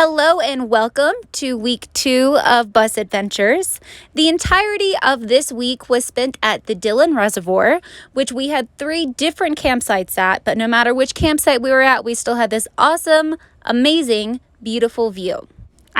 Hello and welcome to week 2 of Bus Adventures. The entirety of this week was spent at the Dillon Reservoir, which we had 3 different campsites at, but no matter which campsite we were at, we still had this awesome, amazing, beautiful view.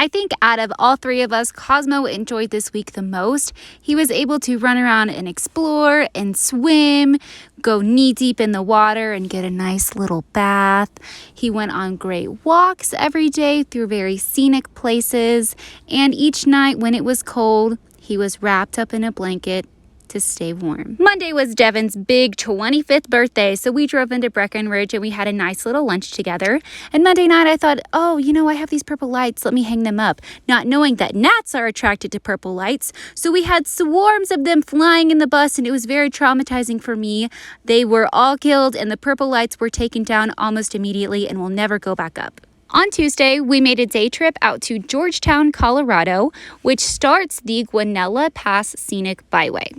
I think out of all 3 of us, Cosmo enjoyed this week the most. He was able to run around and explore and swim, go knee deep in the water and get a nice little bath. He went on great walks every day through very scenic places, and each night when it was cold, he was wrapped up in a blanket to stay warm. Monday was Devon's big 25th birthday, so we drove into Breckenridge and we had a nice little lunch together. And Monday night I thought, I have these purple lights, let me hang them up, not knowing that gnats are attracted to purple lights. So we had swarms of them flying in the bus and it was very traumatizing for me. They were all killed and the purple lights were taken down almost immediately and will never go back up. On Tuesday, we made a day trip out to Georgetown, Colorado, which starts the Guanella Pass Scenic Byway.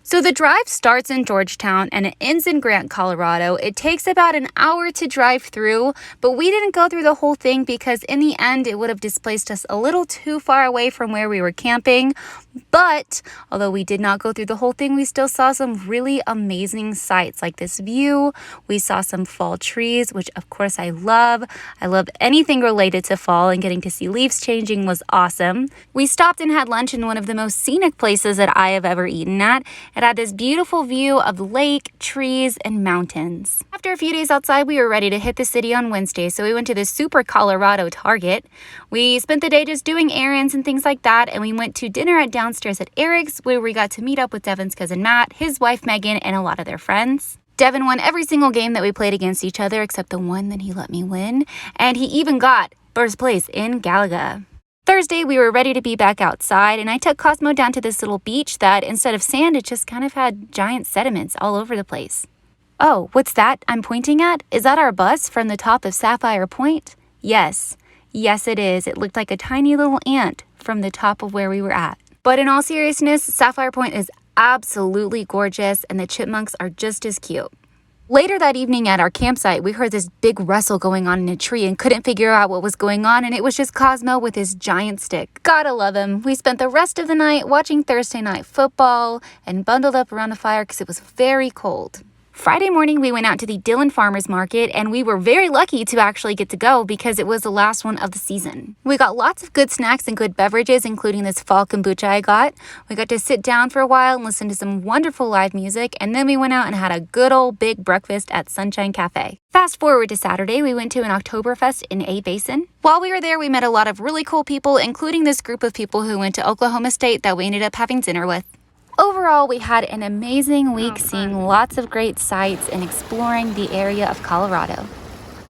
So the drive starts in Georgetown and it ends in Grant, Colorado. It takes about an hour to drive through, but we didn't go through the whole thing because in the end it would have displaced us a little too far away from where we were camping. But although we did not go through the whole thing, we still saw some really amazing sights like this view. We saw some fall trees, which of course I love. I love anything related to fall, and getting to see leaves changing was awesome. We stopped and had lunch in one of the most scenic places that I have ever eaten at. It had this beautiful view of the lake, trees, and mountains. After a few days outside, we were ready to hit the city on Wednesday, so we went to the Super Colorado Target. We spent the day just doing errands and things like that, and we went to dinner at downstairs at Eric's, where we got to meet up with Devon's cousin Matt, his wife Megan, and a lot of their friends. Devon won every single game that we played against each other except the one that he let me win, and he even got first place in Galaga. Thursday, we were ready to be back outside, and I took Cosmo down to this little beach that, instead of sand, it just kind of had giant sediments all over the place. Oh, what's that I'm pointing at? Is that our bus from the top of Sapphire Point? Yes. Yes, it is. It looked like a tiny little ant from the top of where we were at. But in all seriousness, Sapphire Point is absolutely gorgeous, and the chipmunks are just as cute. Later that evening at our campsite, we heard this big rustle going on in a tree and couldn't figure out what was going on, and it was just Cosmo with his giant stick. Gotta love him. We spent the rest of the night watching Thursday night football and bundled up around a fire because it was very cold. Friday morning, we went out to the Dillon Farmers Market, and we were very lucky to actually get to go because it was the last one of the season. We got lots of good snacks and good beverages, including this fall kombucha I got. We got to sit down for a while and listen to some wonderful live music, and then we went out and had a good old big breakfast at Sunshine Cafe. Fast forward to Saturday, we went to an Oktoberfest in A-Basin. While we were there, we met a lot of really cool people, including this group of people who went to Oklahoma State that we ended up having dinner with. Overall, we had an amazing week seeing lots of great sights and exploring the area of Colorado.